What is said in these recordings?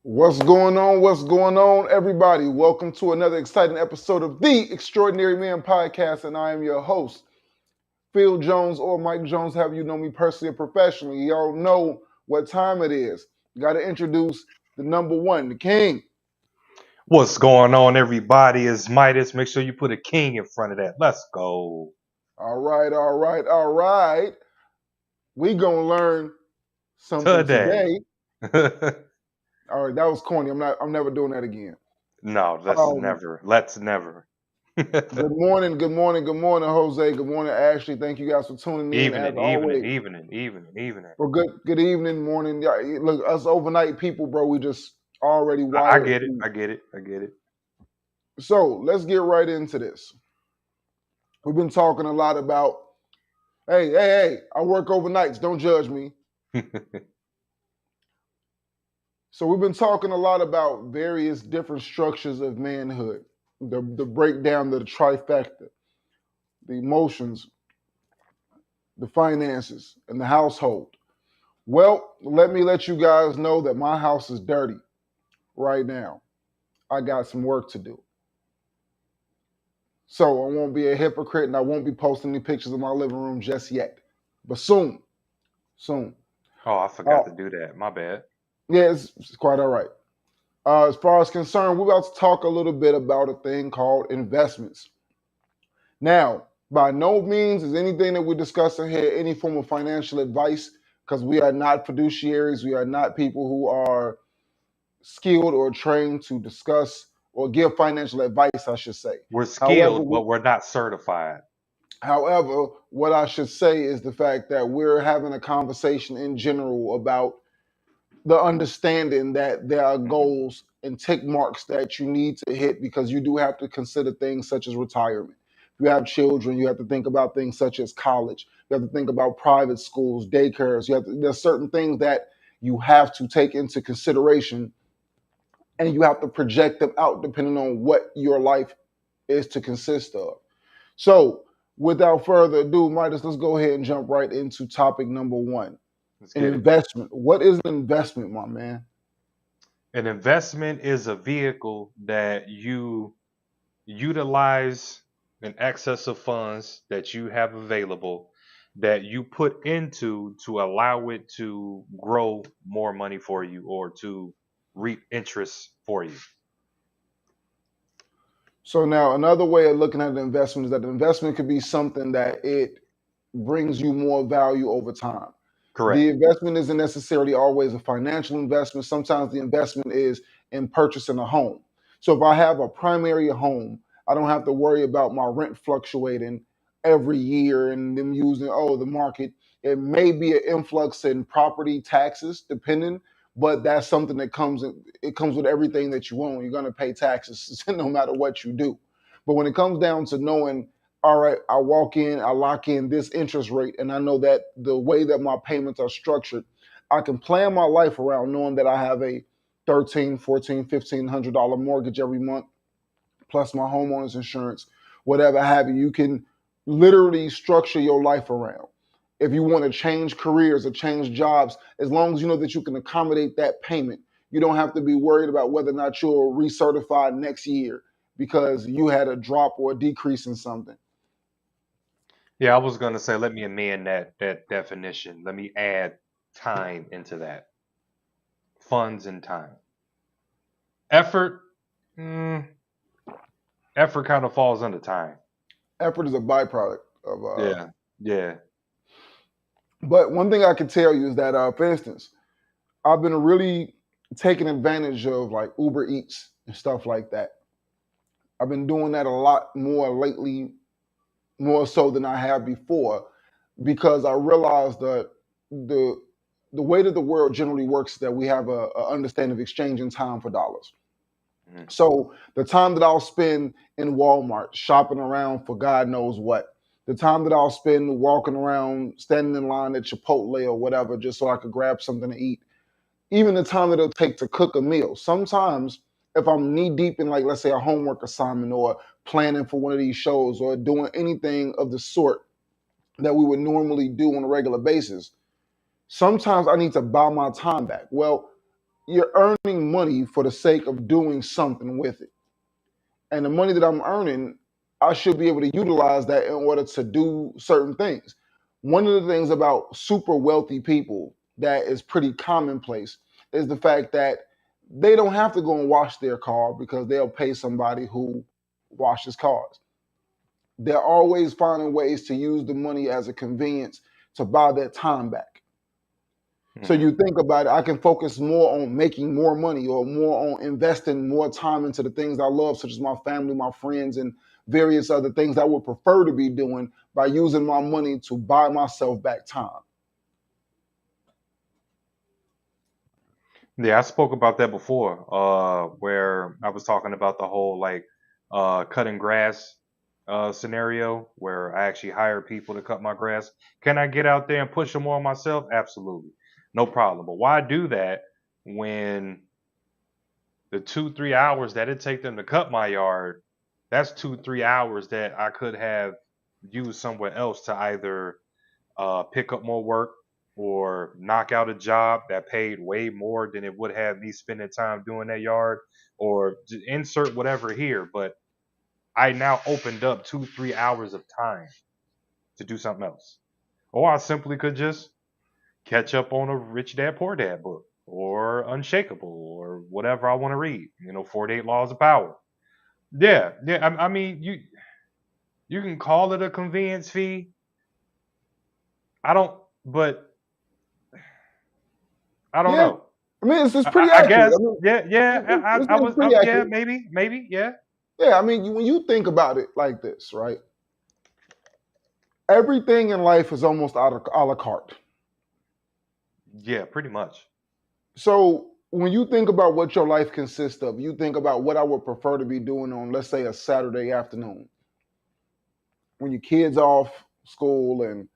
What's going on? What's going on, everybody? Welcome to another exciting episode of the Extraordinary Man Podcast, and I am your host, Phil Jones or Mike Jones. Have you know me personally and professionally? Y'all know what time it is. Got to introduce the number one, the king. What's going on, everybody? Is Midas. Make sure you put a king in front of that. Let's go. All right, all right, all right. We gonna learn something Today. today. All right, that was corny. I'm never doing that again. No, let's Um, never. Let's never. Good morning, good morning, good morning, Jose. Good morning, Ashley. Thank you guys for tuning in as evening, evening, always. evening, evening, evening. Well, good evening, morning. Yeah, look, us overnight people, bro, we just already I wired. get it. I get it. I get So let's get right into this. We've been talking a lot about, hey, I work overnights. Don't judge me. it. So we've been talking a lot about various different structures of manhood, the breakdown of the trifecta, the emotions, the finances, and the household. Well, let me let you guys know that my house is dirty right now. I got some work to do. So I won't be a hypocrite and I won't be posting any pictures of my living room just yet. But soon, soon. Oh, I Uh, forgot to do that. My bad. yeah, it's quite all right. As far as concerned, we're about to talk a little bit about a thing called investments. Now, by no means is anything that we're discussing here any form of financial advice because we are not fiduciaries. We are not people who are skilled or trained to discuss or give financial advice, I should say. We're However, skilled, but we're not certified. However, what I should say is the fact that we're having a conversation in general about the understanding that there are Mhm. goals and tick marks that you need to hit because you do have to consider things such as retirement. If you have children, you have to think about things such as college. You have to think about private schools, daycares. There's certain things that you have to take into consideration and you have to project them out depending on what your life is to consist of. So, without further ado, Midas, let's go ahead and jump right into topic number one: Let's an get it. investment. What is an investment, my man? An investment is a vehicle that you utilize an excess of funds that you have available that you put into to allow it to grow more money for you or to reap interest for you. So now another way of looking at an investment is that the investment could be something that it brings you more value over time. The Correct. investment isn't necessarily always a financial investment. Sometimes the investment is in purchasing a home. So if I have a primary home, I don't have to worry about my rent fluctuating every year and them using, the market. It may be an influx in property taxes, depending, but that's something that it comes with everything that you own. You're going to pay taxes no matter what you do. But when it comes down to knowing, all right, I walk in, I lock in this interest rate, and I know that the way that my payments are structured, I can plan my life around knowing that I have a 13, 14, $1,500 mortgage every month, plus my homeowner's insurance, whatever have you. You can literally structure your life around. If you want to change careers or change jobs, as long as you know that you can accommodate that payment, you don't have to be worried about whether or not you're recertified next year because you had a drop or a decrease in something. Yeah, I was going to say, let me amend that definition. Let me add time into that. Funds and time. Effort, mm, effort kind of falls under time. Effort is a byproduct of Yeah, yeah. but one thing I can tell you is that for instance, I've been really taking advantage of like Uber Eats and stuff like that. I've been doing that a lot more lately, more so than I have before, because I realized that the the way that the world generally works is that we have a understanding of exchanging time for dollars. Mhm. So the time that I'll spend in Walmart shopping around for God knows what, the time that I'll spend walking around, standing in line at Chipotle or whatever, just so I could grab something to eat, even the time that it'll take to cook a meal. Sometimes, if I'm knee deep in, like, let's say, a homework assignment or planning for one of these shows or doing anything of the sort that we would normally do on a regular basis, sometimes I need to buy my time back. Well, you're earning money for the sake of doing something with it. And the money that I'm earning, I should be able to utilize that in order to do certain things. One of the things about super wealthy people that is pretty commonplace is the fact that they don't have to go and wash their car because they'll pay somebody who washes cars. They're always finding ways to use the money as a convenience to buy their time back. So Hmm. you think about it, I can focus more on making more money or more on investing more time into the things I love, such as my family, my friends, and various other things I would prefer to be doing by using my money to buy myself back time. Yeah, I spoke about that before, where I was talking about the whole like cutting grass scenario where I actually hire people to cut my grass. Can I get out there and push them more myself? Absolutely. No problem. But why do that when the 2, 3 hours that it take them to cut my yard, that's 2, 3 hours that I could have used somewhere else to either pick up more work or knock out a job that paid way more than it would have me spending time doing that yard or insert whatever here. But I now opened up 2, 3 hours of time to do something else. Or I simply could just catch up on a Rich Dad Poor Dad book or Unshakable or whatever I want to read. 48 Laws of Power. Yeah, yeah. I mean, you can call it a convenience fee. I don't, but I don't Yeah, know. I mean it's I, pretty I accurate. guess. I mean Yeah, yeah. I it's was. pretty Yeah, accurate. maybe. Yeah, Yeah, I mean when you think about it like this, right? Everything in life is almost out of a la carte. yeah. Pretty much. So when you think about what your life consists of, you think about what I would prefer to be doing on, let's say, a Saturday afternoon when your kids off school and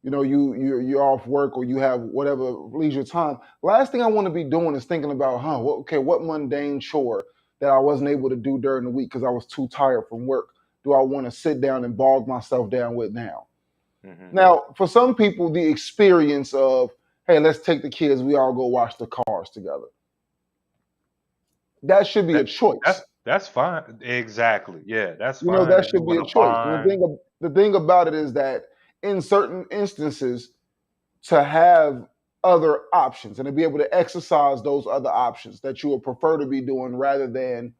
you're off work or you have whatever leisure time. Last thing I want to be doing is thinking about, okay, what mundane chore that I wasn't able to do during the week because I was too tired from work do I want to sit down and bog myself down with now? Hmm. Now, for some people, the experience of, hey, let's take the kids, we all go wash the cars together. That should be a That choice. that's fine. Exactly. Yeah, that's fine That if you should be want a to choice. And bond. the thing about it is that in certain instances, to have other options and to be able to exercise those other options that you would prefer to be doing rather than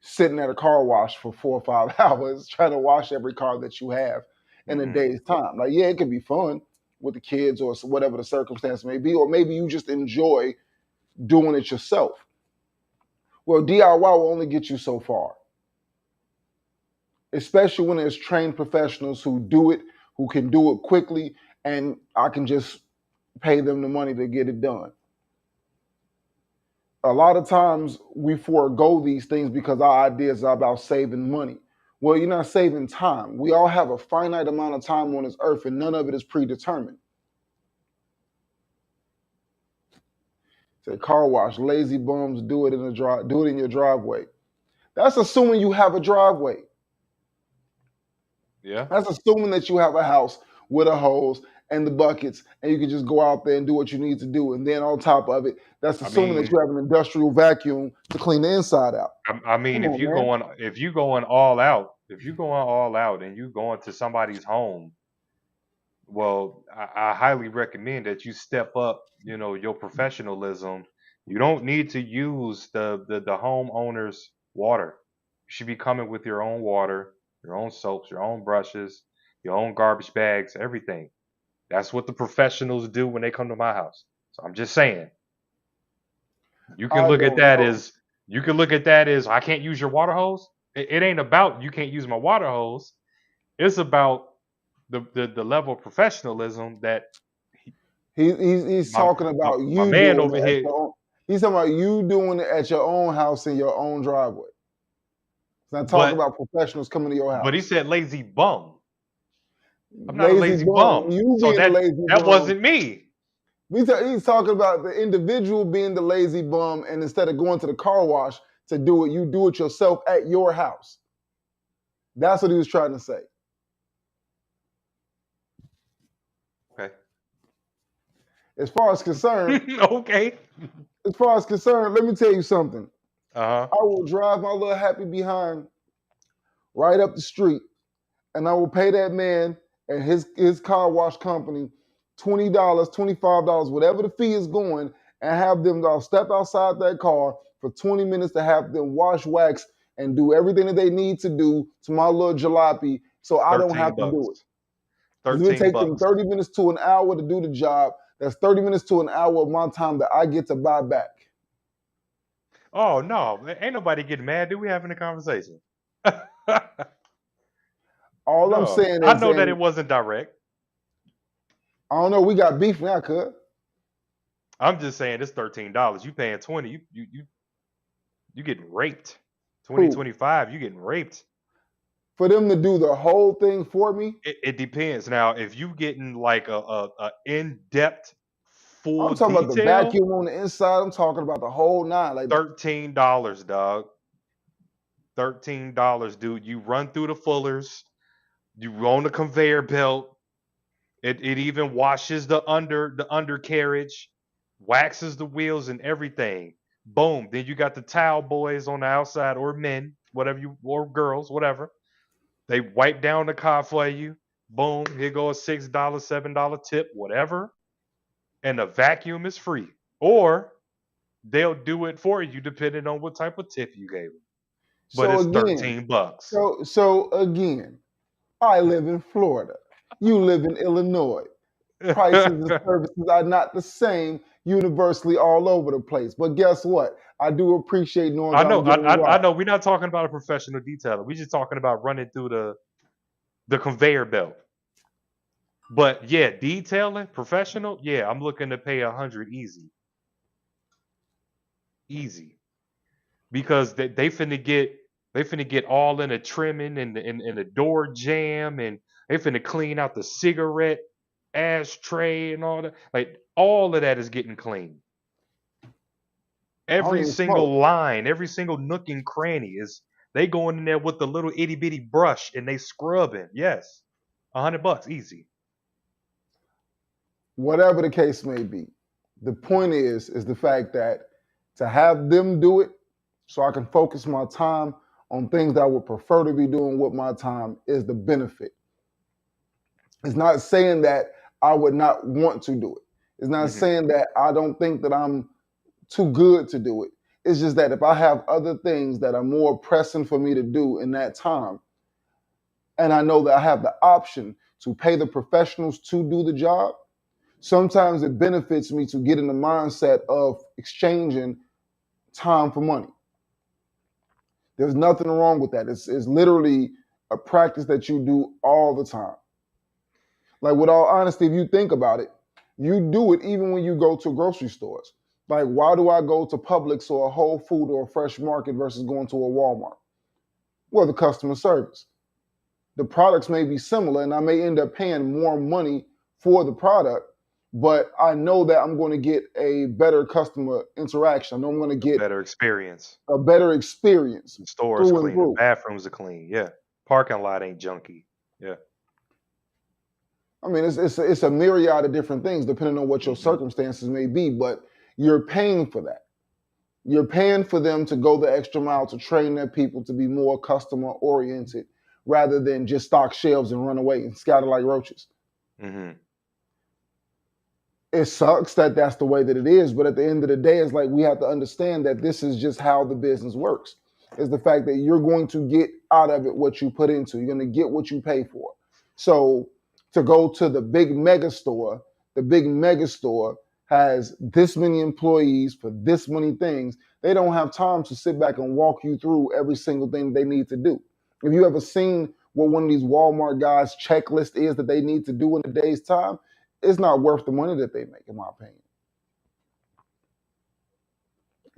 sitting at a car wash for 4 or 5 hours trying to wash every car that you have in a Hmm. day's time. Like, yeah, it could be fun with the kids or whatever the circumstance may be, or maybe you just enjoy doing it yourself. Well, DIY will only get you so far, especially when there's trained professionals who do it, who can do it quickly, and I can just pay them the money to get it done. A lot of times we forego these things because our ideas are about saving money. Well, you're not saving time. We all have a finite amount of time on this earth, and none of it is predetermined. Say car wash, lazy bums do it in do it in your driveway. That's assuming you have a driveway. Yeah. That's assuming that you have a house with a hose and the buckets, and you can just go out there and do what you need to do. And then on top of it, that's I assuming that mean, you have an industrial vacuum to clean the inside out. I mean, Come on, man. if you going all out, if you going all out and you going to somebody's home, well, I highly recommend that you step up, your professionalism. You don't need to use the homeowner's water. You should be coming with your own water, your own soaps, your own brushes, your own garbage bags, everything. That's what the professionals do when they come to my house. So I'm just saying, you can I look at don't that know. as you can look at that as I can't use your water hose. It ain't about you can't use my water hose. It's about the level of professionalism that He's my talking my, about my you man doing over it at here. your own. He's talking about you doing it at your own house in your own driveway. He's not talking But about professionals coming to your he house. said lazy bum. I'm not a Lazy lazy bum, bum. you So being the that lazy that bum. wasn't me. He's talking about the individual being the lazy bum, and instead of going to the car wash to do it, you do it yourself at your house. That's what he was trying to say. Okay. As far as concerned, Okay. as far as concerned, let me tell you something. Uh I will drive my little happy behind right up the street, and I will pay that man and his car wash company $20, $25, whatever the fee is going, and have them step outside that car for 20 minutes to have them wash, wax, and do everything that they need to do to my little jalopy, so I don't 13 have to do it. bucks. Because it would 13 take them bucks. 30 minutes to an hour to do the job. That's 30 minutes to an hour of my time that I get to buy back. Oh no, ain't nobody getting mad. Dude, we having a conversation. All I'm No, saying I is, know that and it wasn't direct. I don't know, we got beef now, cuz. I'm just saying it's $13. You paying 20. You getting raped. Who? 2025, you getting raped. For them to do the whole thing for me, It depends. Now, if you getting like a in-depth I'm full talking about the detail, vacuum on the inside. I'm talking about the whole nine. Like, $13, dog. $13, dude. You run through the fullers. You on the conveyor belt. It even washes the undercarriage, waxes the wheels and everything. Boom. Then you got the towel boys on the outside, or men, whatever you, or girls, whatever. They wipe down the car for you. Boom. Here goes $6, $7 tip, whatever. And the vacuum is free. Or they'll do it for you depending on what type of tip you gave them. But so it's again, 13 bucks. so again, I live in Florida. You live in Illinois. Prices and services are not the same universally all over the place. But guess what? I do appreciate knowing I that know, I'm getting I robbed. know. We're not talking about a professional detailer. We're just talking about running through the conveyor belt. But yeah, detailing, professional. Yeah, I'm looking to pay 100 easy, easy, because they finna get all in the trimming and the door jam, and they finna clean out the cigarette ashtray and all that. Like all of that is getting clean. I don't Every even smoke. single line, every single nook and cranny is they going in there with the little itty bitty brush and they scrubbing. Yes, $100 easy. Whatever the case may be. The point is the fact that to have them do it so I can focus my time on things that I would prefer to be doing with my time is the benefit. It's not saying that I would not want to do it. It's not Hmm. saying that I don't think that I'm too good to do it. It's just that if I have other things that are more pressing for me to do in that time, and I know that I have the option to pay the professionals to do the job, sometimes it benefits me to get in the mindset of exchanging time for money. There's nothing wrong with that. It's literally a practice that you do all the time. Like, with all honesty, if you think about it, you do it even when you go to grocery stores. Like, why do I go to Publix or a Whole Food or a Fresh Market versus going to a Walmart? Well, the customer service. The products may be similar and I may end up paying more money for the product, but I know that I'm going to get a better customer interaction. I know I'm going to A get better experience. a better experience The store is through and clean. The through. bathrooms are clean. Yeah. Parking lot ain't junky. Yeah. I mean, it's a myriad of different things depending on what your Hmm. circumstances may be, but you're paying for that. You're paying for them to go the extra mile to train their people to be more customer oriented rather than just stock shelves and run away and scatter like roaches. Hmm. It sucks that that's the way that it is, but at the end of the day, it's like we have to understand that this is just how the business works. Is the fact that you're going to get out of it what you put into. You're going to get what you pay for. So to go to the big mega store has this many employees for this many things. They don't have time to sit back and walk you through every single thing they need to do. If you ever seen what one of these Walmart guys' checklist is that they need to do in a day's time, it's not worth the money that they make, in my opinion.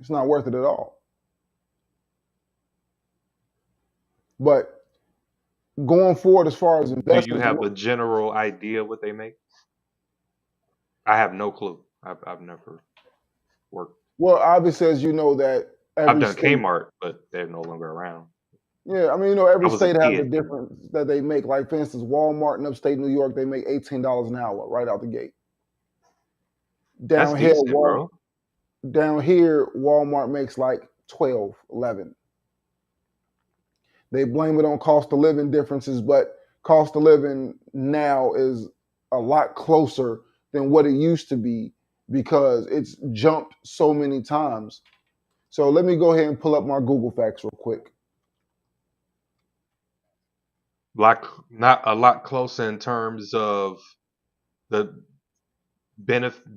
It's not worth it at all. But going forward, as far as Do you investments, have a general idea what they make? I have no clue. I've never worked. well, obviously, as you know, that I've every done state, Kmart, but they're no longer around. yeah, I mean, I every was a state has a kid, you know. difference that they make. Like, for instance, Walmart in upstate New York, they make $18 an hour right out the gate. That's Down here, decent, bro. Down here, Walmart makes like 12, 11. They blame it on cost of living differences, but cost of living now is a lot closer than what it used to be because it's jumped so many times. So let me go ahead and pull up my Google Facts real quick. Like not a lot closer in terms of the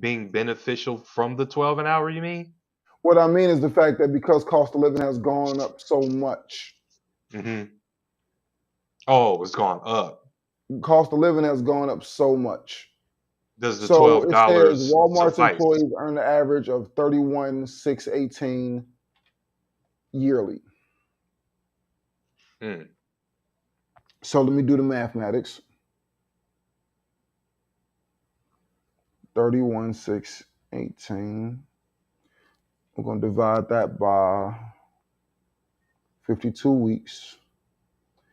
being beneficial from the 12 an hour, you mean? What I mean is the fact that because cost of living has gone up so much, Hmm. Oh, it's gone up. cost of living has gone up so much. Does the So twelve it says dollars Walmart's suffice? employees earn an average of 31,618 yearly. Mm. So let me do the mathematics. 31,618. We're going to divide that by 52 weeks.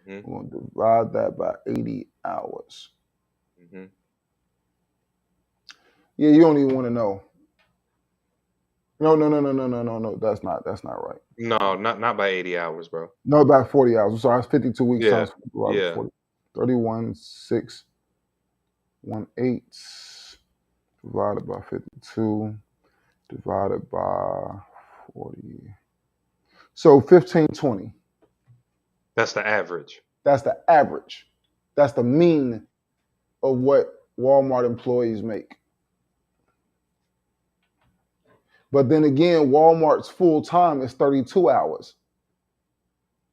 Hmm. We're going to divide that by 80 hours. Hmm. Yeah, you don't even want to know. No, no, no, no, no, no, no, no. That's not right. No, not by 80 hours, bro. No, about 40 hours. I'm sorry, it's 52 weeks Yeah, times yeah. 40. 31,618 divided by 52 divided by 40. So 1520. That's the average. That's the average. That's the mean of what Walmart employees make. But then again, Walmart's full time is 32 hours.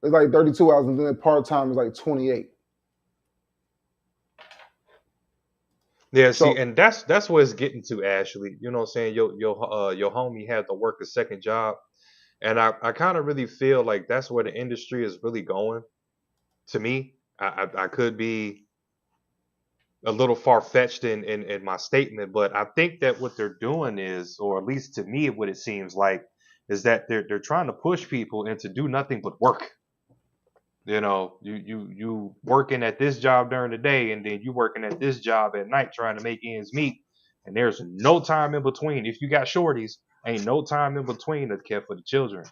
It's like 32 hours, and then part time is like 28. Yeah, see, So, and that's what it's getting to, Ashley. You know what I'm saying? Your homie had to work a second job. And I kind of really feel like that's where the industry is really going. To me, I could be a little far fetched in my statement, but I think that what they're doing is, or at least to me, what it seems like, is that they're trying to push people into do nothing but work. You know, you working at this job during the day, and then you working at this job at night trying to make ends meet, and there's no time in between. If you got shorties, ain't no time in between to care for the children.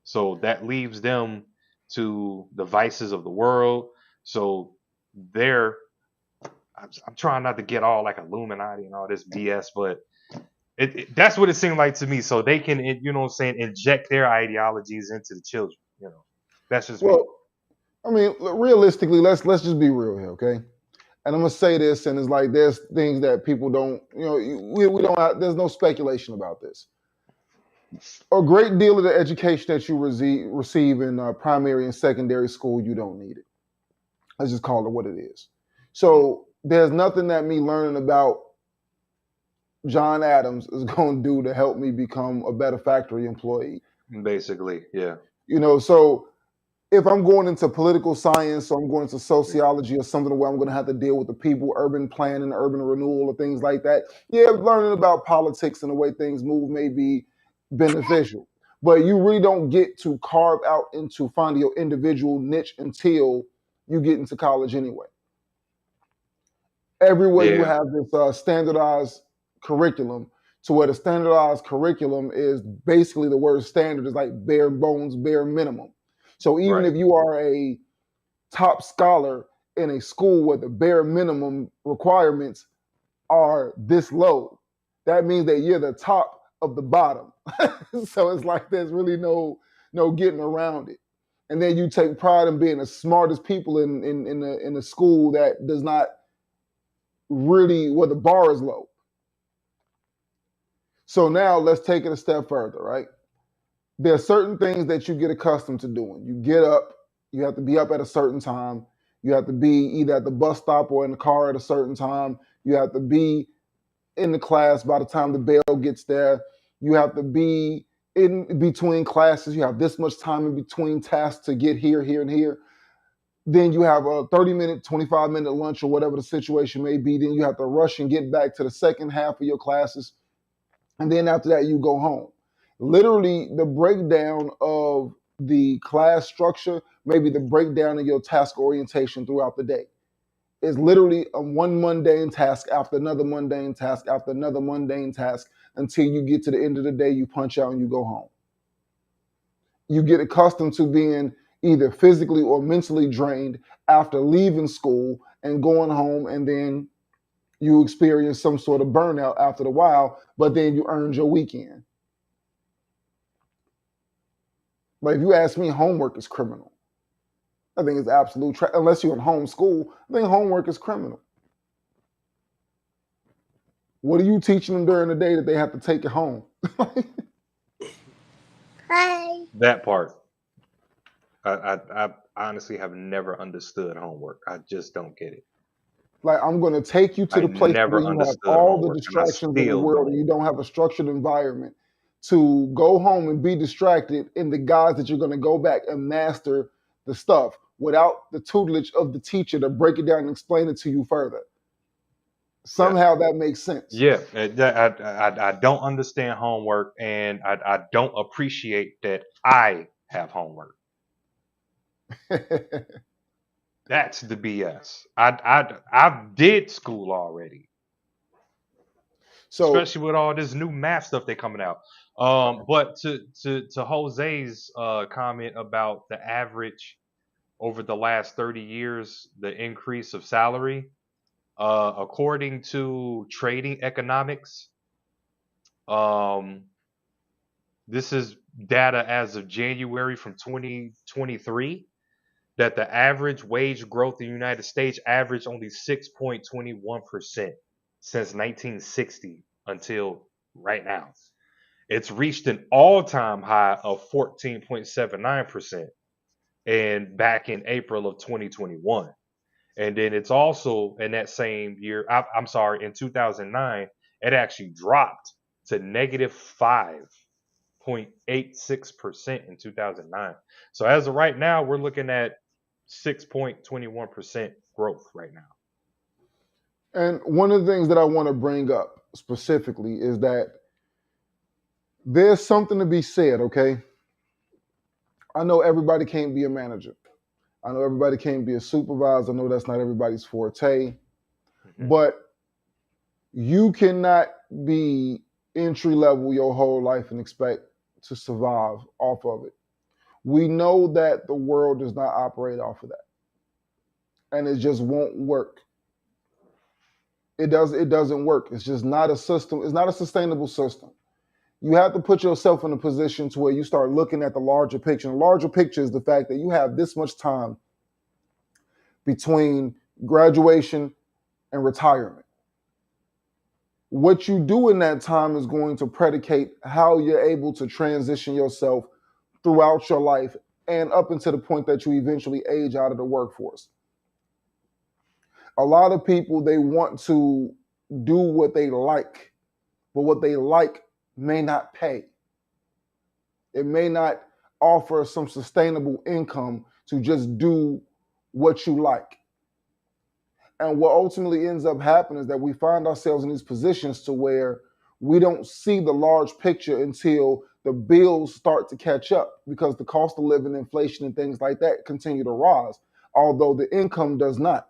So that leaves them to the vices of the world. So they're I'm trying not to get all like Illuminati and all this BS, but that's what it seemed like to me. So they can, you know what I'm saying, inject their ideologies into the children. You know, that's just me. well, I mean, realistically, let's just be real here, okay? And I'm gonna say this, and it's like there's things that people don't, we don't have, there's no speculation about this. A great deal of the education that you receive in primary and secondary school, you don't need it. Let's just call it what it is. Mm. So there's nothing that me learning about John Adams is going to do to help me become a better factory employee. Basically, yeah. So if I'm going into political science or I'm going into sociology or something where I'm going to have to deal with the people, urban planning, urban renewal, or things like that, yeah, learning about politics and the way things move may be beneficial. But you really don't get to carve out into finding your individual niche until you get into college anyway. Everywhere you Yeah. have this standardized curriculum, to where the standardized curriculum is basically the word standard is like bare bones, bare minimum. So even Right. if you are a top scholar in a school where the bare minimum requirements are this low, that means that you're the top of the bottom. So it's like there's really no getting around it. And then you take pride in being the smartest people in the school that does not really where the bar is low. So now let's take it a step further, right? There are certain things that you get accustomed to doing. You get up, you have to be up at a certain time. You have to be either at the bus stop or in the car at a certain time. You have to be in the class by the time the bell gets there. You have to be in between classes. You have this much time in between tasks to get here, here, and here. Then you have a 30-minute, 25-minute lunch or whatever the situation may be. Then you have to rush and get back to the second half of your classes. And then after that, you go home. Literally, the breakdown of the class structure, maybe the breakdown of your task orientation throughout the day. It's literally a one mundane task after another mundane task after another mundane task until you get to the end of the day, you punch out and you go home. You get accustomed to being either physically or mentally drained after leaving school and going home, and then you experience some sort of burnout after a while, but then you earned your weekend. Like if you ask me, homework is criminal. I think it's absolute unless you're in homeschool, I think homework is criminal. What are you teaching them during the day that they have to take it home? Hi. That part. I honestly have never understood homework. I just don't get it. Like I'm going to take you to I the place never where you have understood all the homework, and I distractions in the still world don't. and you don't have a structured environment to go home and be distracted in the guise that you're going to go back and master the stuff without the tutelage of the teacher to break it down and explain it to you further. Yeah. Somehow that makes sense. Yeah, I don't understand homework, and I don't appreciate that I have homework. That's the BS. I did school already, So, especially with all this new math stuff they coming out. But to Jose's comment about the average over the last 30 years, the increase of salary, according to Trading Economics, um, this is data as of January from 2023, that the average wage growth in the United States averaged only 6.21% since 1960 until right now. It's reached an all-time high of 14.79% and back in April of 2021. And then it's also in that same year, I'm sorry, in 2009, it actually dropped to negative 5.86% in 2009. So as of right now, we're looking at 6.21% growth right now. and one of the things that I want to bring up specifically is that there's something to be said, okay? I know everybody can't be a manager. I know everybody can't be a supervisor. I know that's not everybody's forte, Mm-hmm. but you cannot be entry level your whole life and expect to survive off of it. We know that the world does not operate off of that, and it just won't work. It doesn't work. It's just not a system. It's not a sustainable system. You have to put yourself in a position to where you start looking at the larger picture. And the larger picture is the fact that you have this much time between graduation and retirement. What you do in that time is going to predicate how you're able to transition yourself throughout your life and up until the point that you eventually age out of the workforce. A lot of people, they want to do what they like, but what they like may not pay. It may not offer some sustainable income to just do what you like. And what ultimately ends up happening is that we find ourselves in these positions to where we don't see the large picture until the bills start to catch up because the cost of living, inflation, and things like that continue to rise, although the income does not.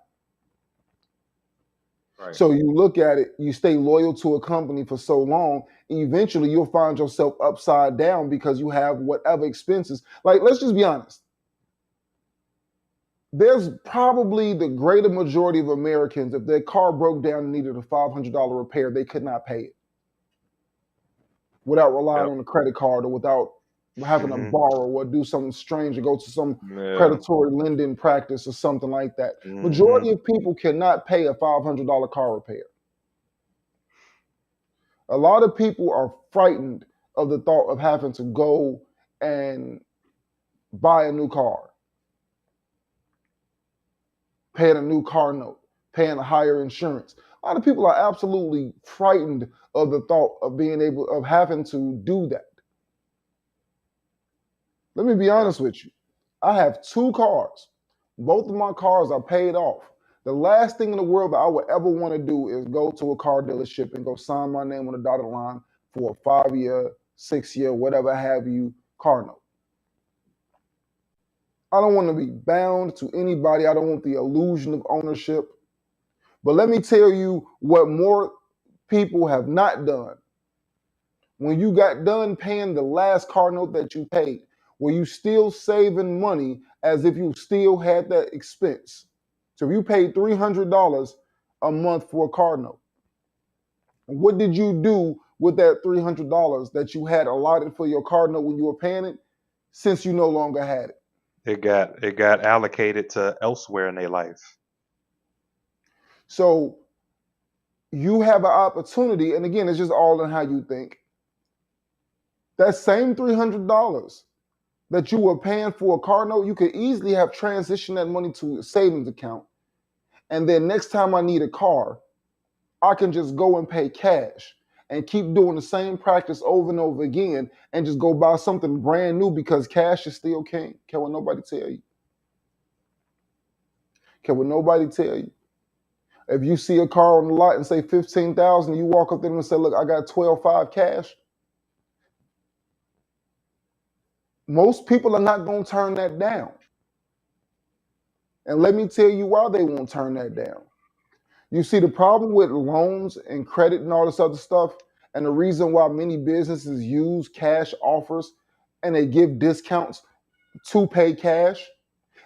Right. So you look at it, you stay loyal to a company for so long, eventually you'll find yourself upside down because you have whatever expenses. Like, let's just be honest. There's probably the greater majority of Americans, if their car broke down and needed a $500 repair, they could not pay it without relying Yep. on a credit card or without having to borrow or do something strange or go to some Yeah. predatory lending practice or something like that. Majority of people cannot pay a $500 car repair. A lot of people are frightened of the thought of having to go and buy a new car, paying a new car note, paying a higher insurance. A lot of people are absolutely frightened of the thought of being able of having to do that. Let me be honest with you. I have two cars. Both of my cars are paid off. The last thing in the world that I would ever want to do is go to a car dealership and go sign my name on the dotted line for a 5-year, 6-year, whatever have you car note. I don't want to be bound to anybody. I don't want the illusion of ownership. But let me tell you what more people have not done. When you got done paying the last car note that you paid, were you still saving money as if you still had that expense? So if you paid $300 a month for a car note, what did you do with that $300 that you had allotted for your car note when you were paying it, since you no longer had it? It got allocated to elsewhere in their life. So you have an opportunity, and again, it's just all in how you think. That same $300 that you were paying for a car note, you could easily have transitioned that money to a savings account. And then next time I need a car, I can just go and pay cash and keep doing the same practice over and over again and just go buy something brand new because cash is still king. Can what nobody tell you? Can what nobody tell you? If you see a car on the lot and say 15,000, you walk up there and say, "Look, I got 12.5 cash." Most people are not going to turn that down. And let me tell you why they won't turn that down. You see, the problem with loans and credit and all this other stuff, and the reason why many businesses use cash offers and they give discounts to pay cash,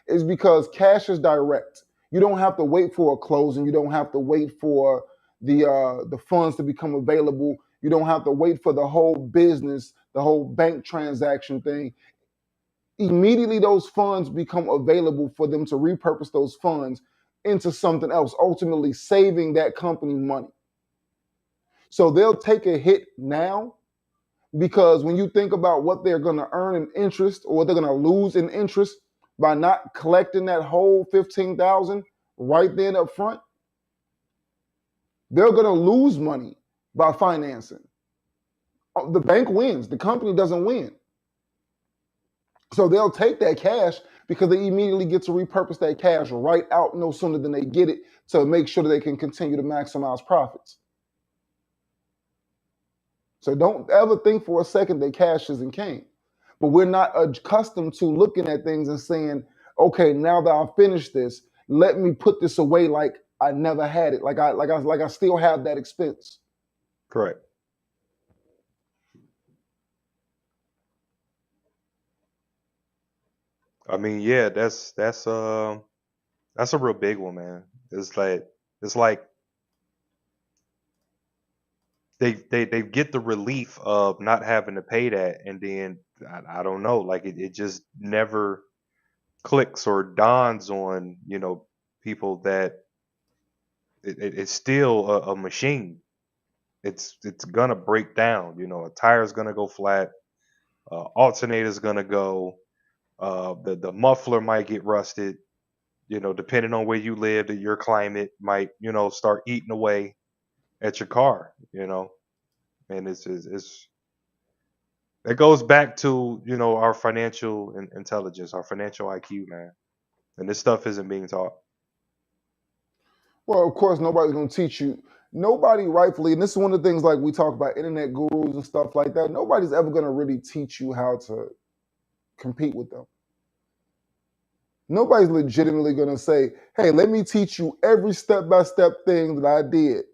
is because cash is direct. You don't have to wait for a closing. You don't have to wait for the funds to become available. You don't have to wait for the whole business, the whole bank transaction thing. Immediately those funds become available for them to repurpose those funds into something else, ultimately saving that company money. So they'll take a hit now because when you think about what they're going to earn in interest or what they're going to lose in interest by not collecting that whole 15,000 right then up front, they're going to lose money by financing. The bank wins, the company doesn't win. So they'll take that cash because they immediately get to repurpose that cash right out no sooner than they get it to make sure that they can continue to maximize profits. So don't ever think for a second that cash isn't king. But we're not accustomed to looking at things and saying, okay, now that I've finished this, let me put this away like I never had it, like I still have that expense. Correct. I mean, yeah, that's a real big one, man. It's like they get the relief of not having to pay that, and then I don't know, like it just never clicks or dawns on people that it's still a machine. It's gonna break down. A tire's gonna go flat. Alternator's gonna go. The muffler might get rusted. Depending on where you live, your climate might start eating away at your car. And it's it goes back to our financial intelligence, our financial IQ, man. And this stuff isn't being taught. Well, of course, nobody's going to teach you. Nobody rightfully, and this is one of the things like we talk about internet gurus and stuff like that. Nobody's ever going to really teach you how to compete with them. Nobody's legitimately going to say, hey, let me teach you every step by step thing that I did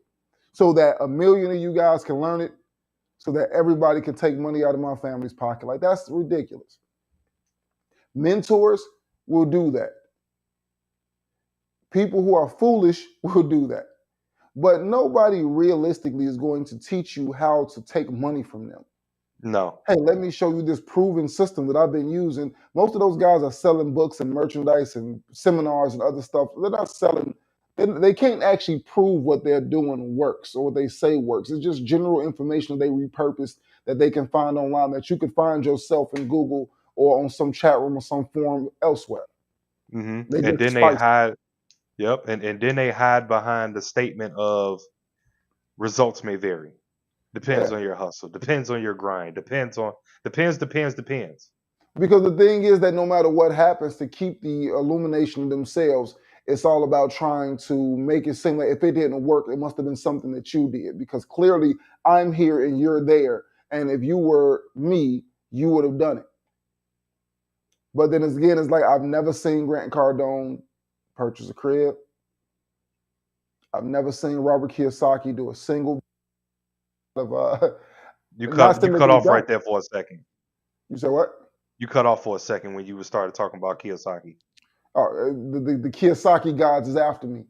so that a million of you guys can learn it, so that everybody can take money out of my family's pocket. Like, that's ridiculous. Mentors will do that. People who are foolish will do that. But nobody realistically is going to teach you how to take money from them. No. Hey, let me show you this proven system that I've been using. Most of those guys are selling books and merchandise and seminars and other stuff. They're not selling, they can't actually prove what they're doing works or what they say works. It's just general information they repurposed that they can find online that you could find yourself in Google or on some chat room or some forum elsewhere. They And just then they spice. hide. Yep. And then they hide behind the statement of results may vary. Depends Yeah. on your hustle. Depends on your grind. Depends. Because the thing is that no matter what happens, to keep the illumination themselves, it's all about trying to make it seem like if it didn't work, it must have been something that you did. Because clearly I'm here and you're there. And if you were me, you would have done it. But then again, it's like I've never seen Grant Cardone purchase a crib. I've never seen Robert Kiyosaki do a single of You not cut saying you that cut they off right don't. there for a second. You say what? You cut off for a second when you started talking about Kiyosaki. The Kiyosaki gods is after me.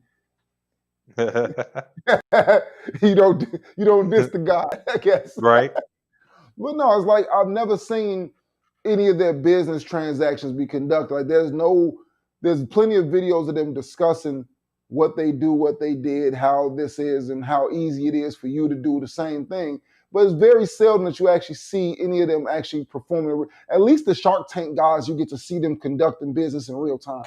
you don't you don't diss the god, I guess. Right? But no, it's like I've never seen any of their business transactions be conducted. Like there's plenty of videos of them discussing what they do, what they did, how this is, and how easy it is for you to do the same thing. But it's very seldom that you actually see any of them actually performing. At least the Shark Tank guys, you get to see them conducting business in real time.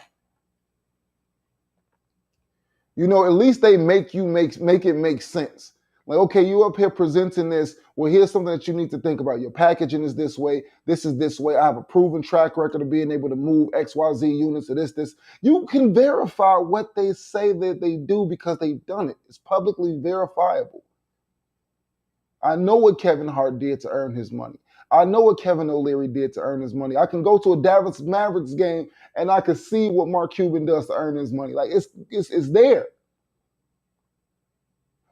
You know, at least they make you make it make sense. Like, okay, you up here presenting this. Well, here's something that you need to think about. Your packaging is this way. This is this way. I have a proven track record of being able to move XYZ units or this. You can verify what they say that they do because they've done it. It's publicly verifiable. I know what Kevin Hart did to earn his money. I know what Kevin O'Leary did to earn his money. I can go to a Dallas Mavericks game and I can see what Mark Cuban does to earn his money. Like it's there.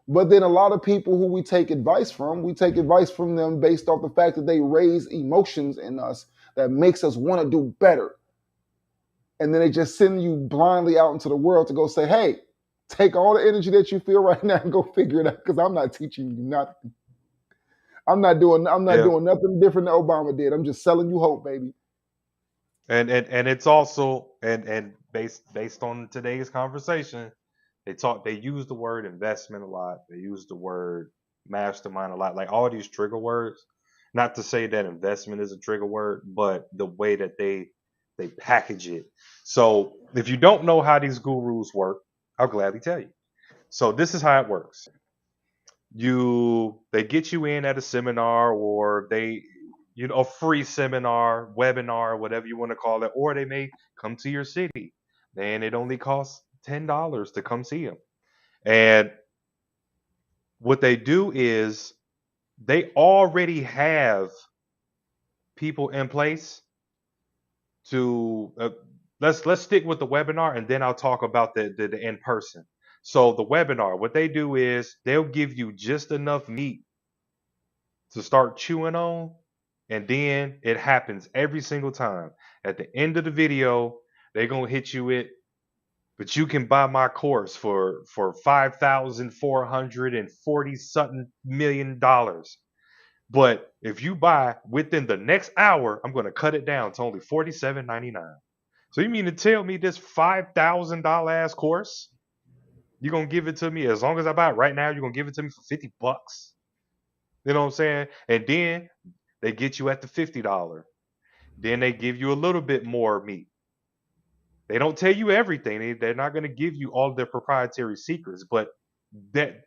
But then a lot of people who we take advice from them based off the fact that they raise emotions in us that makes us want to do better. And then they just send you blindly out into the world to go say, hey, take all the energy that you feel right now and go figure it out because I'm not teaching you nothing. I'm not Yeah. doing nothing different than Obama did. I'm just selling you hope, baby. And it's also and based on today's conversation, they use the word investment a lot. They use the word mastermind a lot. Like all these trigger words. Not to say that investment is a trigger word, but the way that they package it. So if you don't know how these gurus work, I'll gladly tell you. So this is how it works. They get you in at a seminar, or a free seminar, webinar, whatever you want to call it, or they may come to your city and it only costs $10 to come see them. And what they do is they already have people in place to let's stick with the webinar, and then I'll talk about the in person. So the webinar, what they do is they'll give you just enough meat to start chewing on, and then it happens every single time. At the end of the video, they're gonna hit you with, but you can buy my course for $5,440 something $1,000,000. But if you buy within the next hour, I'm gonna cut it down to only $47.99. So you mean to tell me this $5,000 ass course, you're gonna give it to me as long as I buy it right now, you're gonna give it to me for $50? You know what I'm saying? And then they get you at the $50. Then they give you a little bit more meat. They don't tell you everything. They're not going to give you all their proprietary secrets, but that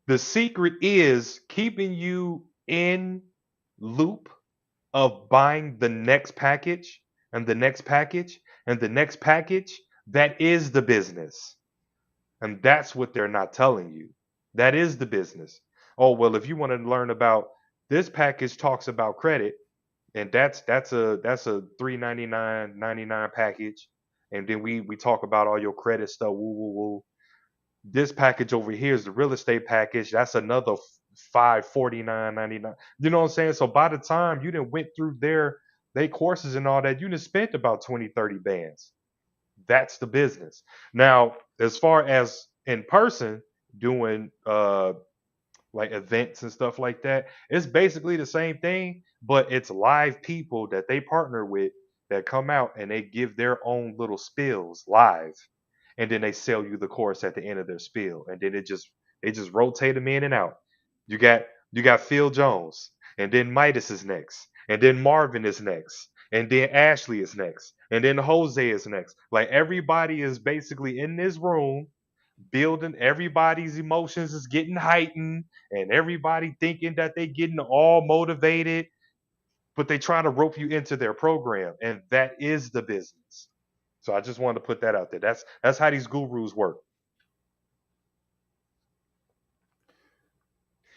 the secret is keeping you in loop of buying the next package and the next package and the next package. That is the business. And that's what they're not telling you. That is the business. Oh, well, if you want to learn about this package talks about credit, and that's a $399.99 package, and then we talk about all your credit stuff. Woo woo woo. This package over here is the real estate package. That's another $549.99. You know what I'm saying? So by the time you done went through their courses and all that, you done spent about 20-30 bands. That's the business. Now, as far as in person doing like events and stuff like that, it's basically the same thing, but it's live people that they partner with that come out and they give their own little spills live, and then they sell you the course at the end of their spiel, and then they just rotate them in and out. You got Phil Jones, and then Midas is next, and then Marvin is next, and then Ashley is next, and then Jose is next. Like everybody is basically in this room building, everybody's emotions is getting heightened, and everybody thinking that they getting all motivated, but they try to rope you into their program, and that is the business. So I just wanted to put that out there. That's how these gurus work.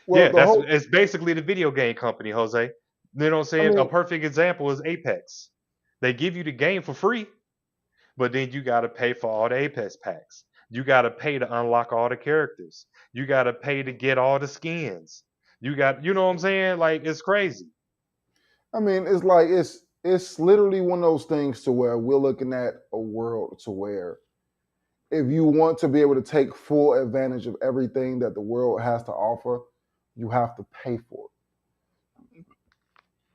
Well, Yeah, the that's whole, it's basically the video game company, Jose. You know what I'm I saying? A mean, perfect example is Apex. They give you the game for free, but then you got to pay for all the Apex packs. You got to pay to unlock all the characters. You got to pay to get all the skins. You know what I'm saying? Like, it's crazy. I mean, it's like it's literally one of those things to where we're looking at a world to where if you want to be able to take full advantage of everything that the world has to offer, you have to pay for it.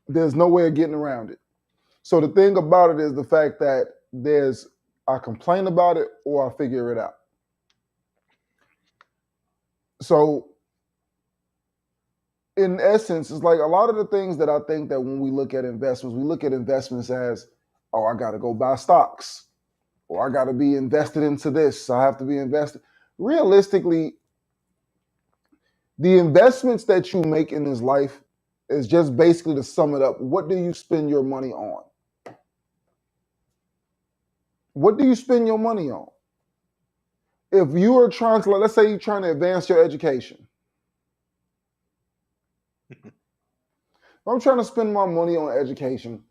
There's no way of getting around it. So the thing about it is the fact that there's I complain about it or I figure it out. So in essence, it's like a lot of the things that I think that when we look at investments, we look at investments as, oh, I got to go buy stocks or I got to be invested into this. I have to be invested. Realistically, the investments that you make in this life is just basically to sum it up. What do you spend your money on? What do you spend your money on? If you are trying to, let's say you're trying to advance your education. If I'm trying to spend my money on education,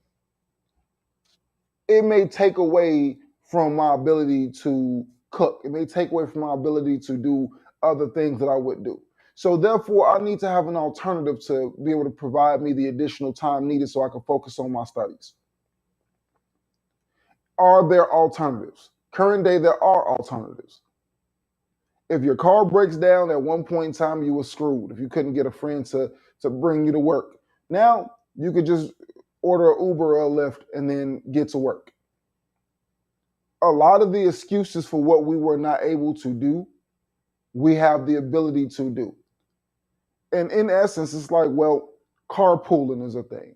it may take away from my ability to cook. It may take away from my ability to do other things that I would do. So therefore, I need to have an alternative to be able to provide me the additional time needed so I can focus on my studies. Are there alternatives? Current day, there are alternatives. If your car breaks down at one point in time, you were screwed. If you couldn't get a friend to bring you to work, now you could just order an Uber or a Lyft and then get to work. A lot of the excuses for what we were not able to do, we have the ability to do. And in essence, it's like, well, carpooling is a thing.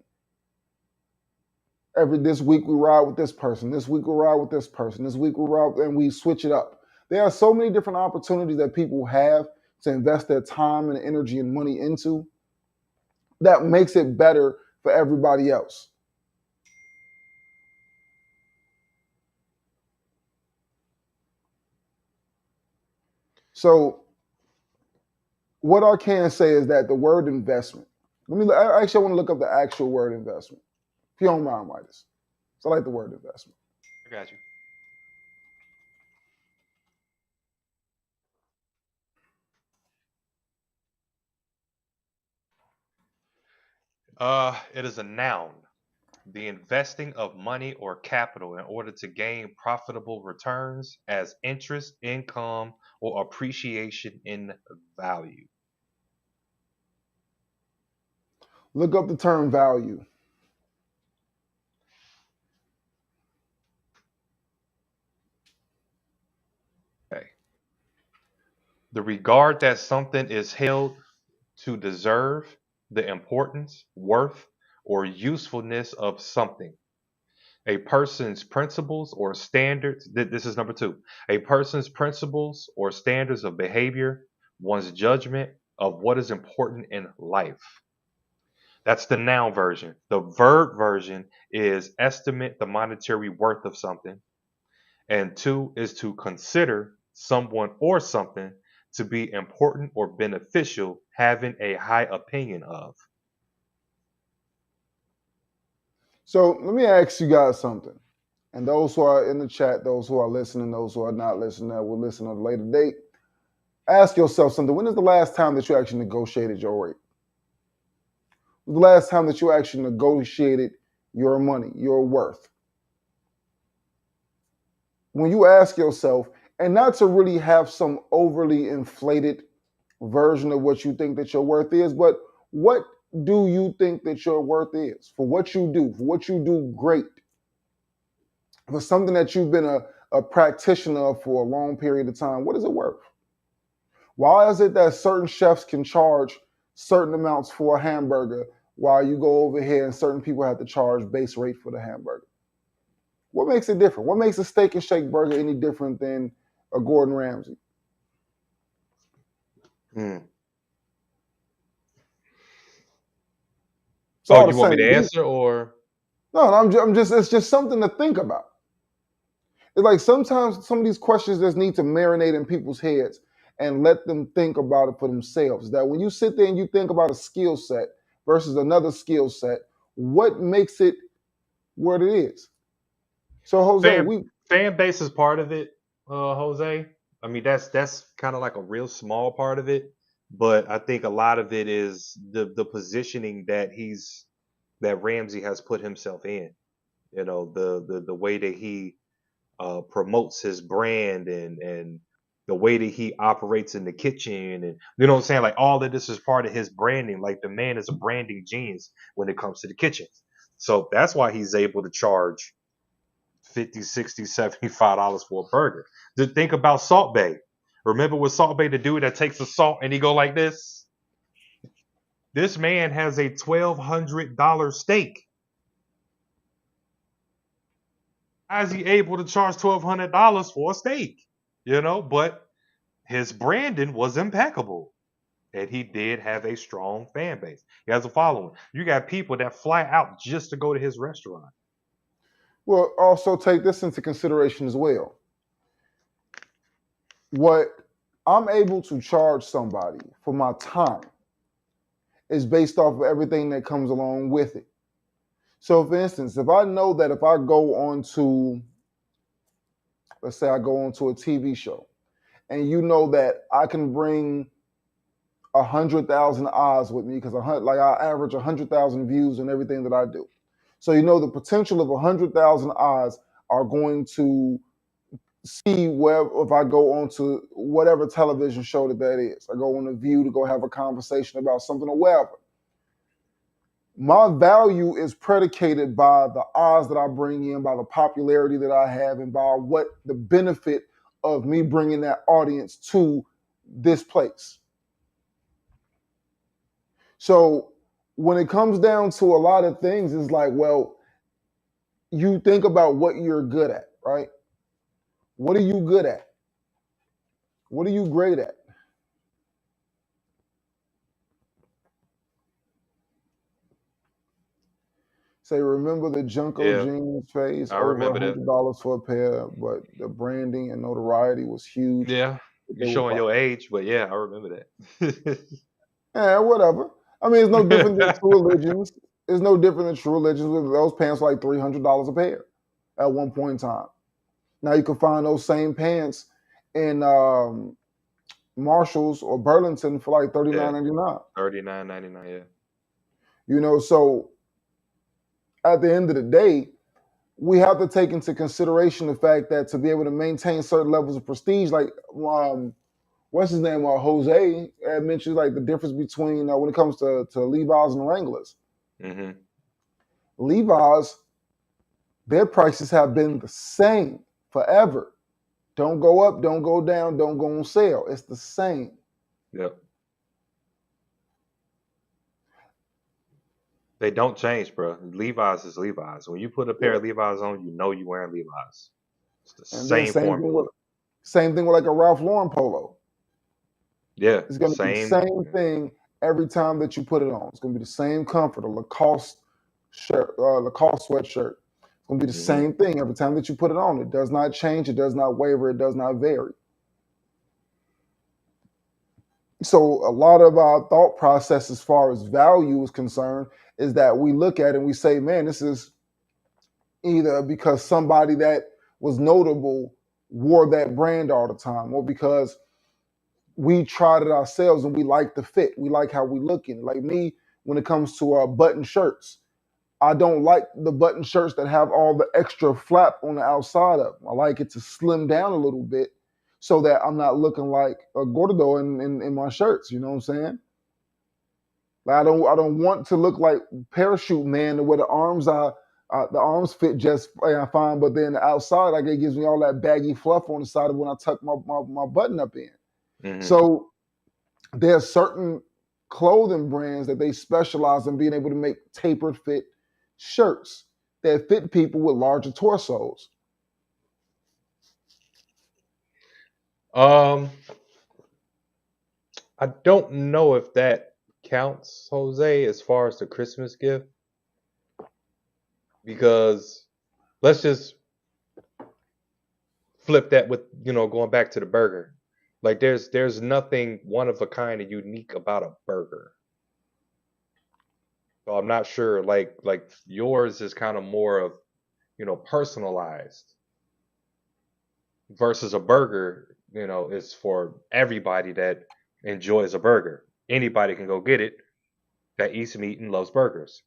This week we ride with this person. This week we ride with this person. This week we ride and we switch it up. There are so many different opportunities that people have to invest their time and energy and money into that makes it better for everybody else. So what I can say is that the word investment. I want to look up the actual word investment. If you don't mind, Midas. So I like the word investment. I got you. It is a noun. The investing of money or capital in order to gain profitable returns as interest, income, or appreciation in value. Look up the term value. Okay. The regard that something is held to deserve, the importance, worth, or usefulness of something. A person's principles or standards, this is number two. A person's principles or standards of behavior, one's judgment of what is important in life. That's the noun version. The verb version is estimate the monetary worth of something. And two is to consider someone or something to be important or beneficial, having a high opinion of. So let me ask you guys something. And those who are in the chat, those who are listening, those who are not listening, that will listen at a later date, ask yourself something. When is the last time that you actually negotiated your rate? The last time that you actually negotiated your money, your worth? When you ask yourself, and not to really have some overly inflated version of what you think that your worth is, but what do you think that your worth is for what you do great, for something that you've been a practitioner of for a long period of time? What is it worth? Why is it that certain chefs can charge certain amounts for a hamburger while you go over here and certain people have to charge base rate for the hamburger? What makes it different? What makes a steak and shake burger any different than a Gordon Ramsay? Mm. It's Oh, all the you want me same. to answer or? No, I'm just, it's just something to think about. It's like sometimes some of these questions just need to marinate in people's heads and let them think about it for themselves. That when you sit there and you think about a skill set versus another skill set, what makes it what it is? So Jose, Fan fan base is part of it, Jose. I mean, that's kind of like a real small part of it, but I think a lot of it is the positioning that Ramsey has put himself in. You know, the way that he promotes his brand and the way that he operates in the kitchen, and you know what I'm saying, like all of this is part of his branding. Like the man is a branding genius when it comes to the kitchen. So that's why he's able to charge 50, 60, $75 for a burger. To think about Salt Bay. Remember with Salt Bay, the dude that takes the salt and he go like this? This man has a $1,200 steak. How is he able to charge $1,200 for a steak? You know, but his branding was impeccable. And he did have a strong fan base. He has a following. You got people that fly out just to go to his restaurant. Well, also take this into consideration as well. What I'm able to charge somebody for my time is based off of everything that comes along with it. So, for instance, if I know that if I go on to, let's say I go on to a TV show, and you know that I can bring 100,000 eyes with me because like I average 100,000 views on everything that I do. So you know the potential of 100,000 eyes are going to see where if I go on to whatever television show that is. I go on a View to go have a conversation about something or whatever. My value is predicated by the odds that I bring in, by the popularity that I have, and by what the benefit of me bringing that audience to this place. So when it comes down to a lot of things, it's like, well, you think about what you're good at, right? What are you good at? What are you great at? Say, remember the Junko Yeah, jeans phase, I over a remember that. $100 for a pair, but the branding and notoriety was huge. Yeah, you're They were showing fine. your age, but yeah, I remember that. Yeah, whatever. I mean, it's no different than True Religions. It's no different than True Religions with those pants like $300 a pair at one point in time. Now you can find those same pants in Marshalls or Burlington for like Yeah, $39.99. 39.99. Yeah. You know, so at the end of the day, we have to take into consideration the fact that to be able to maintain certain levels of prestige, like what's his name, Jose mentioned, like the difference between when it comes to Levi's and Wranglers. Hmm. Levi's, their prices have been the same forever. Don't go up, don't go down, don't go on sale. It's the same. Yep. They don't change, bro. Levi's is Levi's. When you put a pair Yeah. of Levi's on, you know you're wearing Levi's. It's the And then same formula. same thing with like a Ralph Lauren polo. Yeah, It's gonna be the same. same thing every time that you put it on. It's gonna be the same comfort, a Lacoste shirt, Lacoste sweatshirt. It's gonna be the Hmm. same thing every time that you put it on. It does not change, it does not waver, it does not vary. So a lot of our thought process as far as value is concerned is that we look at it and we say, man, this is either because somebody that was notable wore that brand all the time, or because we tried it ourselves and we like the fit. We like how we look in it. Like me, when it comes to button shirts, I don't like the button shirts that have all the extra flap on the outside of them. I like it to slim down a little bit so that I'm not looking like a gordo in my shirts. You know what I'm saying? Like I don't want to look like parachute man where the arms fit just fine, but then the outside like it gives me all that baggy fluff on the side of when I tuck my button up in. Hmm. So there are certain clothing brands that they specialize in being able to make tapered fit shirts that fit people with larger torsos. Um, I don't know if that counts, Jose, as far as the Christmas gift, because let's just flip that with going back to the burger. Like there's nothing one of a kind and unique about a burger. So I'm not sure. Like yours is kind of more of personalized versus a burger. it's for everybody that enjoys a burger. Anybody can go get it that eats meat and loves burgers.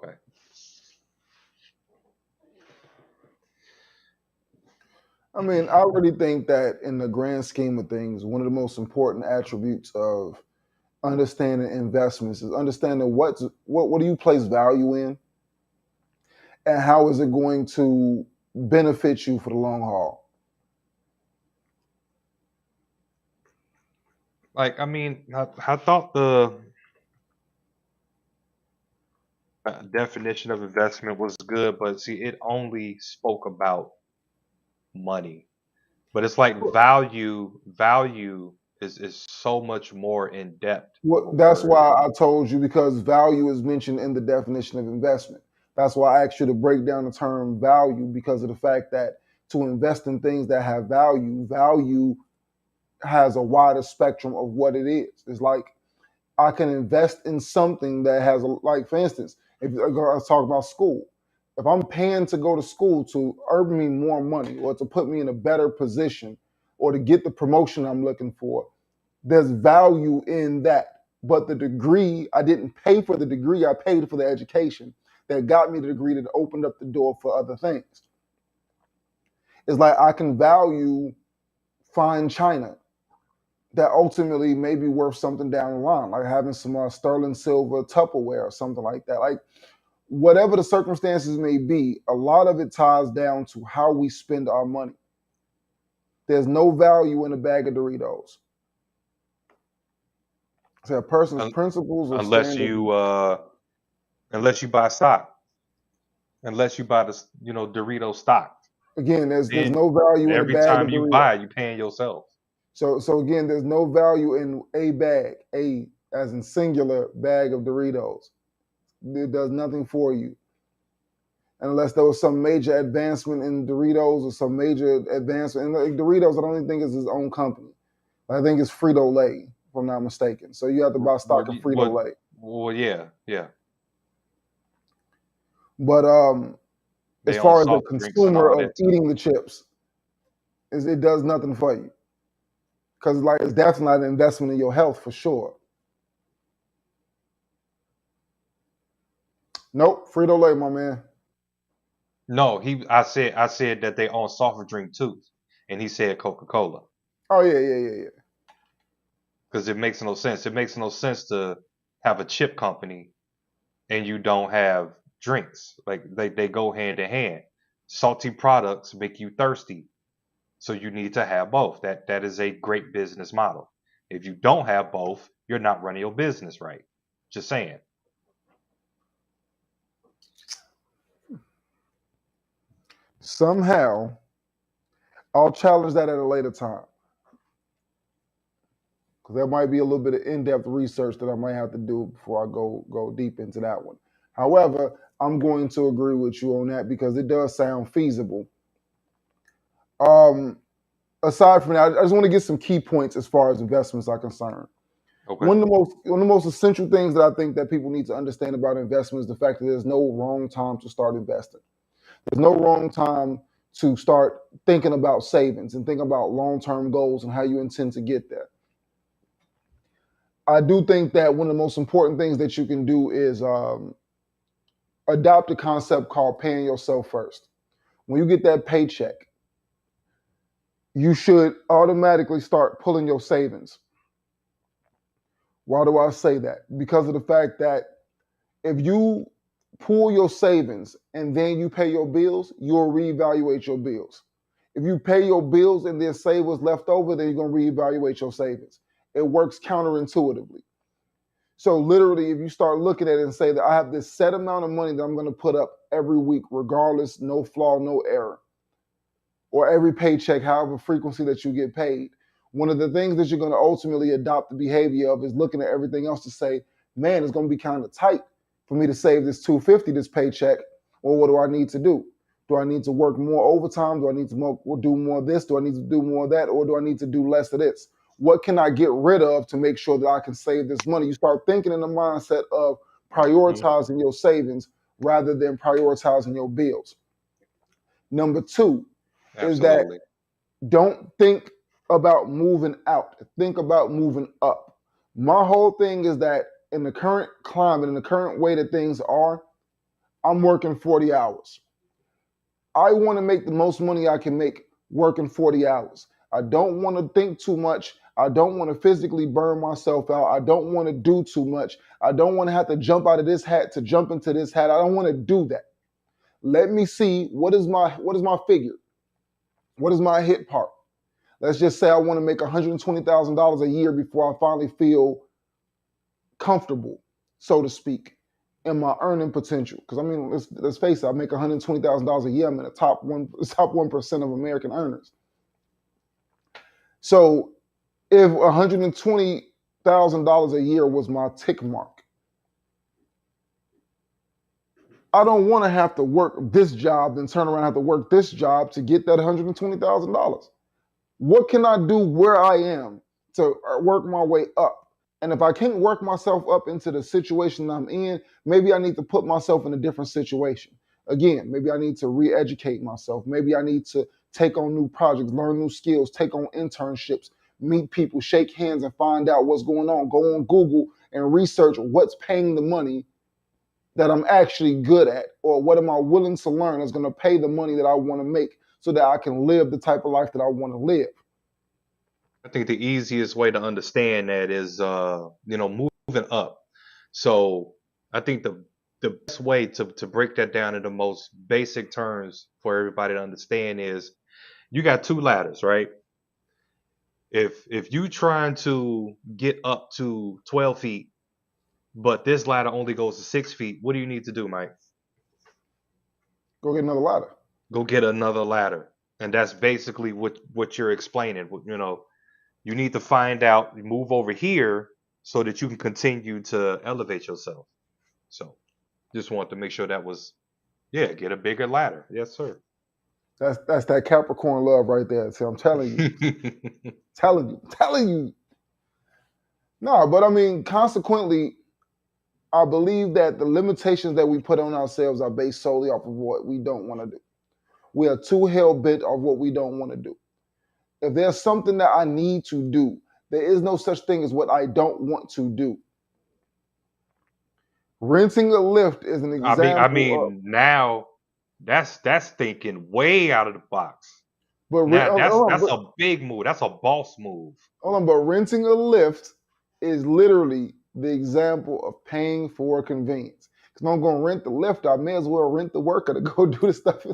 Okay. I mean, I really think that in the grand scheme of things, one of the most important attributes of understanding investments is understanding what do you place value in, and how is it going to benefit you for the long haul. Like, I mean, I thought the definition of investment was good, but see, it only spoke about money. But it's like value is so much more in depth of a That's word. why I told you, because value is mentioned in the definition of investment. That's why I asked you to break down the term value, because of the fact that to invest in things that have value, value has a wider spectrum of what it is. It's like I can invest in something that has, like, for instance, if I was talking about school, if I'm paying to go to school to earn me more money or to put me in a better position or to get the promotion I'm looking for, there's value in that. But the degree, I didn't pay for the degree, I paid for the education that got me the degree that opened up the door for other things. It's like I can value fine china that ultimately may be worth something down the line, like having some sterling silver Tupperware or something like that. Like, whatever the circumstances may be, a lot of it ties down to how we spend our money. There's no value in a bag of Doritos. So a person's Un- principles or unless standards. you unless you buy stock, unless you buy the Dorito stock, Again, there's then no value in a every bag of time you Doritos. buy, you paying yourself. So again, there's no value in a bag, a as in singular bag of Doritos. It does nothing for you. Unless there was some major advancement in Doritos or some major advancement. And like Doritos, I don't even think it's his own company. I think it's Frito Lay, if I'm not mistaken. So you have to buy Well, stock of Frito Lay. yeah. But as They own far as the soft drinks and consumer all of that too. eating the chips, it does nothing for you. Because like it's definitely not an investment in your health for sure. Nope, Frito Lay, my man. No, I said that they own soft drink too, and he said Coca-Cola Oh yeah. because it makes no sense. It makes no sense to have a chip company and you don't have drinks. Like they go hand in hand. Salty products make you thirsty, so you need to have both. That is a great business model. If you don't have both, you're not running your business right. Just saying. Somehow, I'll challenge that at a later time. Because there might be a little bit of in-depth research that I might have to do before I go deep into that one. However, I'm going to agree with you on that because it does sound feasible. Um, Aside from that, I just want to get some key points as far as investments are concerned. Okay. One of the most essential things that I think that people need to understand about investment is the fact that there's no wrong time to start investing. There's no wrong time to start thinking about savings and thinking about long-term goals and how you intend to get there. I do think that one of the most important things that you can do is adopt a concept called paying yourself first. When you get that paycheck, you should automatically start pulling your savings. Why do I say that? Because of the fact that if you pull your savings and then you pay your bills, you'll reevaluate your bills. If you pay your bills and then save what's left over, then you're going to reevaluate your savings. It works counterintuitively. So literally, if you start looking at it and say that I have this set amount of money that I'm going to put up every week, regardless, no flaw, no error, or every paycheck, however frequency that you get paid, one of the things that you're going to ultimately adopt the behavior of is looking at everything else to say, man, it's going to be kind of tight for me to save this 250 this paycheck. Or what do I need to do? Do I need to work more overtime? Do I need to do more of this? Do I need to do more of that? Or do I need to do less of this? What can I get rid of to make sure that I can save this money? You start thinking in the mindset of Mhm. prioritizing your savings rather than prioritizing your bills. Number two is that Absolutely. don't think about moving out. Think about moving up. My whole thing is that in the current climate, in the current way that things are, I'm working 40 hours. I want to make the most money I can make working 40 hours. I don't want to think too much. I don't want to physically burn myself out. I don't want to do too much. I don't want to have to jump out of this hat to jump into this hat. I don't want to do that. Let me see what is my figure? What is my hit part? Let's just say I want to make $120,000 a year before I finally feel comfortable, so to speak, in my earning potential. Because I mean, let's face it, I make $120,000 a year. I'm in the top 1% of American earners. So if $120,000 a year was my tick mark, I don't want to have to work this job, then turn around and have to work this job to get that $120,000. What can I do where I am to work my way up? And if I can't work myself up into the situation I'm in, maybe I need to put myself in a different situation. Again, maybe I need to re-educate myself. Maybe I need to take on new projects, learn new skills, take on internships, meet people, shake hands, and find out what's going on. Go on Google and research what's paying the money that I'm actually good at, or what am I willing to learn that's going to pay the money that I want to make so that I can live the type of life that I want to live. I think the easiest way to understand that is, moving up. So I think the best way to break that down in the most basic terms for everybody to understand is you got two ladders, right? If you trying to get up to 12 feet, but this ladder only goes to 6 feet, what do you need to do, Mike? Go get another ladder. Go get another ladder. And that's basically what you're explaining. You need to find out, move over here so that you can continue to elevate yourself. So just want to make sure that was, yeah, get a bigger ladder. Yes, sir. That's that Capricorn love right there. See, I'm telling you, telling you. No, but I mean, consequently, I believe that the limitations that we put on ourselves are based solely off of what we don't want to do. We are too hell bent on what we don't want to do. If there's something that I need to do, there is no such thing as what I don't want to do. Renting a lift is an I example of, mean, now that's thinking way out of the box. but Now that's a big move. That's a boss move. hold on, but renting a lift is literally the example of paying for convenience. Because if I'm going to rent the lift, I may as well rent the worker to go do the stuff.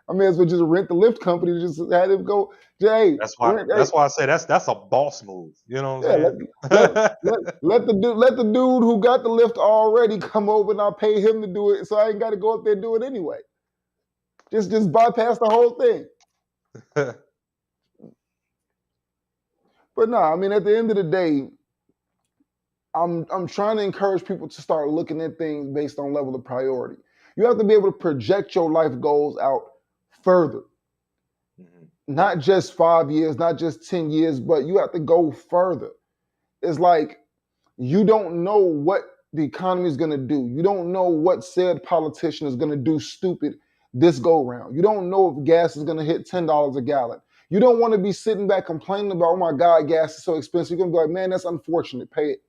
I may as well just rent the lift company to just have them go, Jay. That's why. That's why I say that's a boss move. You know what Yeah, I'm let, saying? let the dude who got the lift already come over and I'll pay him to do it, so I ain't got to go up there and do it anyway. Just bypass the whole thing. But no, I mean at the end of the day, I'm trying to encourage people to start looking at things based on level of priority. You have to be able to project your life goals out further. Not just 5 years, not just 10 years, but you have to go further. It's like you don't know what the economy is going to do. You don't know what said politician is going to do stupid this go round. You don't know if gas is going to hit $10 a gallon. You don't want to be sitting back complaining about, oh my God, gas is so expensive. You're going to be like, man, that's unfortunate. Pay it.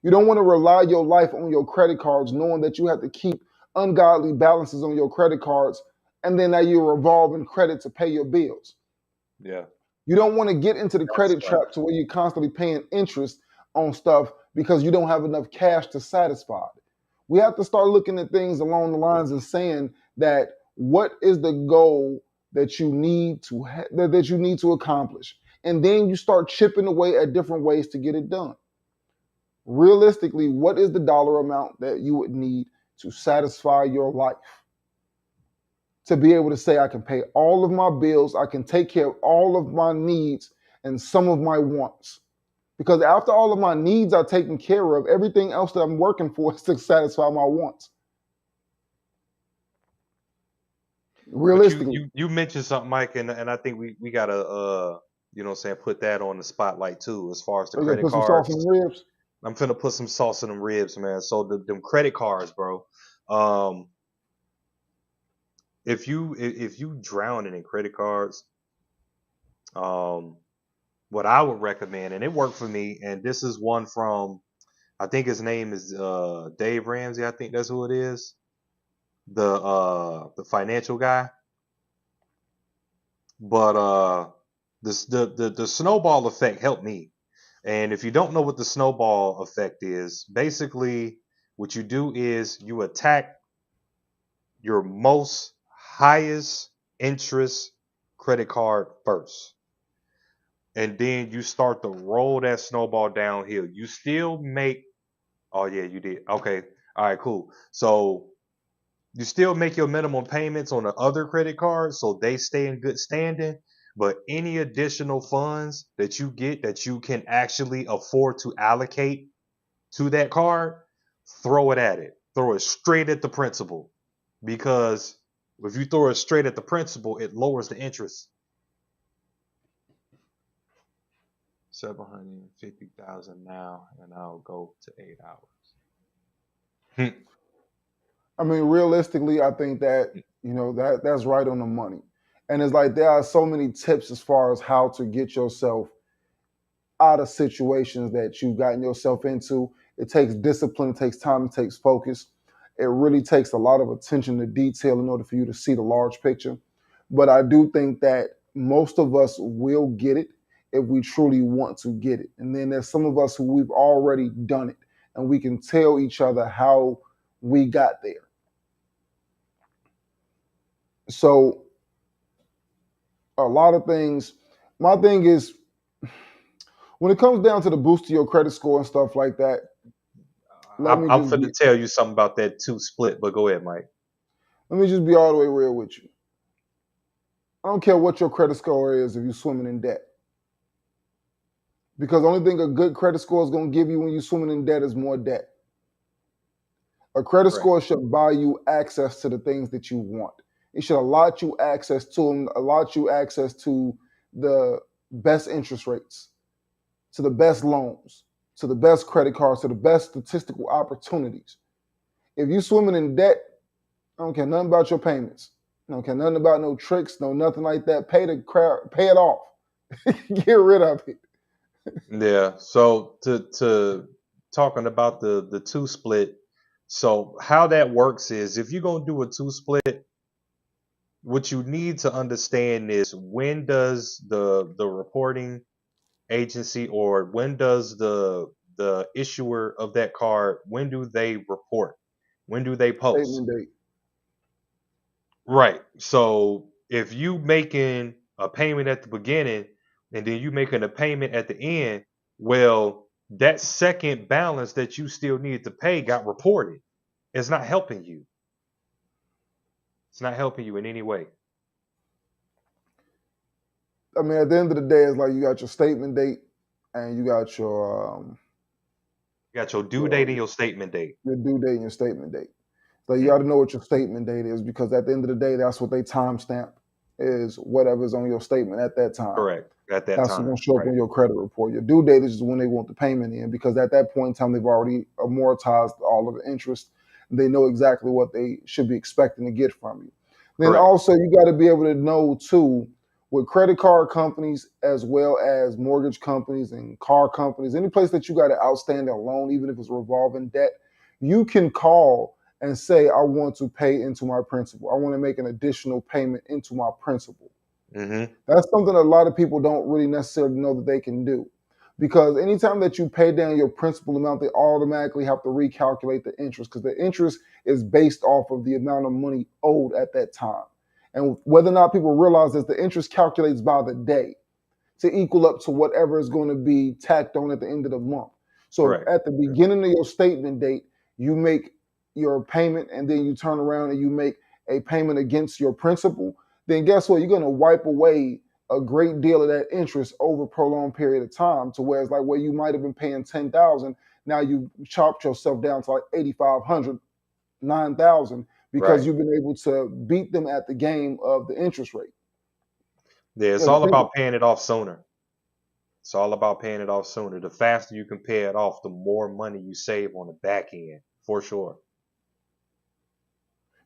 You don't want to rely your life on your credit cards, knowing that you have to keep ungodly balances on your credit cards, and then now you're revolving credit to pay your bills. Yeah. You don't want to get into the credit trap to where you're constantly paying interest on stuff because you don't have enough cash to satisfy it. We have to start looking at things along the lines and saying that what is the goal that you need to that you need to accomplish, and then you start chipping away at different ways to get it done. Realistically, what is the dollar amount that you would need to satisfy your life? To be able to say, I can pay all of my bills, I can take care of all of my needs and some of my wants. Because after all of my needs are taken care of, everything else that I'm working for is to satisfy my wants. Realistically. You mentioned something, Mike, and I think we gotta put that on the spotlight too, as far as the credit Put some cards. sauce in the ribs. I'm finna put some sauce in them ribs, man. So them credit cards, bro. if you drowning in credit cards, um, what I would recommend, and it worked for me, and this is one from, I think his name is Dave Ramsey. I think that's who it is. The financial guy. But the snowball effect helped me. And if you don't know what the snowball effect is, basically what you do is you attack your most highest interest credit card first. And then you start to roll that snowball downhill. You still make, oh yeah, you did. Okay. All right, cool. So you still make your minimum payments on the other credit cards so they stay in good standing. But any additional funds that you get that you can actually afford to allocate to that card, throw it at it. Throw it straight at the principal. Because if you throw it straight at the principal, it lowers the interest. 750,000 now, and I'll go to 8 hours. I mean, realistically, I think that that's right on the money. And it's like there are so many tips as far as how to get yourself out of situations that you've gotten yourself into. It takes discipline, it takes time, it takes focus. It really takes a lot of attention to detail in order for you to see the large picture. But I do think that most of us will get it if we truly want to get it. And then there's some of us who we've already done it and we can tell each other how we got there. So a lot of things, my thing is when it comes down to the boost to your credit score and stuff like that, I'm finna tell you something about that 2 split, but go ahead, Mike. Let me just be all the way real with you. I don't care what your credit score is if you're swimming in debt. Because the only thing a good credit score is going to give you when you're swimming in debt is more debt. A credit score should buy you access to the things that you want. It should allot you access to them, allot you access to the best interest rates, to the best loans, to the best credit cards, to the best statistical opportunities. If you're swimming in debt, I don't care nothing about your payments. I don't care nothing about no tricks, no nothing like that. Pay it off. Get rid of it. Yeah. So to talking about the 2 split. So how that works is if you're gonna do a 2 split, what you need to understand is when does the reporting agency or when does the issuer of that card, when do they report? When do they post? Statement date. Right. So if you making a payment at the beginning and then you making a payment at the end, well, that second balance that you still need to pay got reported. It's not helping you. It's not helping you in any way. I mean, at the end of the day, it's like you got your statement date and you got your You got your due date and your statement date. your due date and your statement date. So you got to know what your statement date is because at the end of the day, that's what they timestamp is whatever's on your statement at that time. Correct. At that That's time. going to show up on your credit report. Your due date is just when they want the payment in because at that point in time, they've already amortized all of the interest. They know exactly what they should be expecting to get from you. Then Correct. also, you got to be able to know too, with credit card companies as well as mortgage companies and car companies, any place that you got an outstanding loan, even if it's revolving debt, you can call and say, I want to pay into my principal. I want to make an additional payment into my principal. Mm-hmm. That's something a lot of people don't really necessarily know that they can do. Because anytime that you pay down your principal amount, they automatically have to recalculate the interest because the interest is based off of the amount of money owed at that time. And whether or not people realize that the interest calculates by the day to equal up to whatever is going to be tacked on at the end of the month. So at the beginning of your statement date, you make your payment and then you turn around and you make a payment against your principal, then guess what? You're going to wipe away a great deal of that interest over a prolonged period of time to where it's like where you might have been paying 10,000, now you chopped yourself down to like 8,500, 9,000 because you've been able to beat them at the game of the interest rate. Yeah, it's all about paying it off sooner. It's all about paying it off sooner. The faster you can pay it off, the more money you save on the back end, for sure.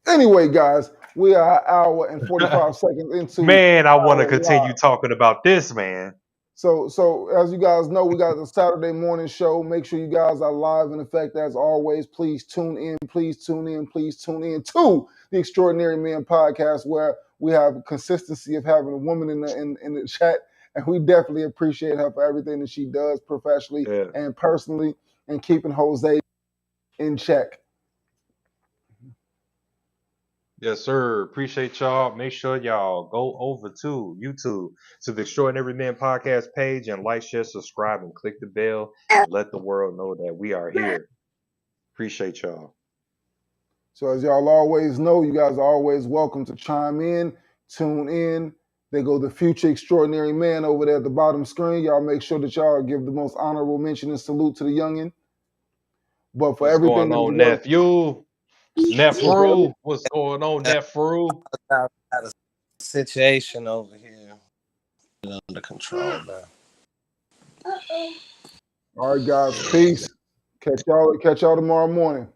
Anyway, guys, we are an hour and 45 seconds into Man, I want to our continue live. talking about this, man. So as you guys know, we got the Saturday morning show. Make sure you guys are live in effect as always. Please tune in. Please tune in. Please tune in to the Extraordinary Men podcast, where we have a consistency of having a woman in the chat, and we definitely appreciate her for everything that she does professionally Yeah. and personally, and keeping Jose in check. Yes, sir. Appreciate y'all. Make sure y'all go over to YouTube to the Extraordinary Men podcast page and like, share, subscribe, and click the bell and let the world know that we are here. Appreciate y'all. So as y'all always know, you guys are always welcome to chime in, tune in. They go the future extraordinary man over there at the bottom screen. Y'all make sure that y'all give the most honorable mention and salute to the youngin. But for What's everything going that is on, worth, nephew? but for every, Nefru? What's going on, Nefru? Got a situation over here under control now. all right, guys, peace. Catch y'all tomorrow morning.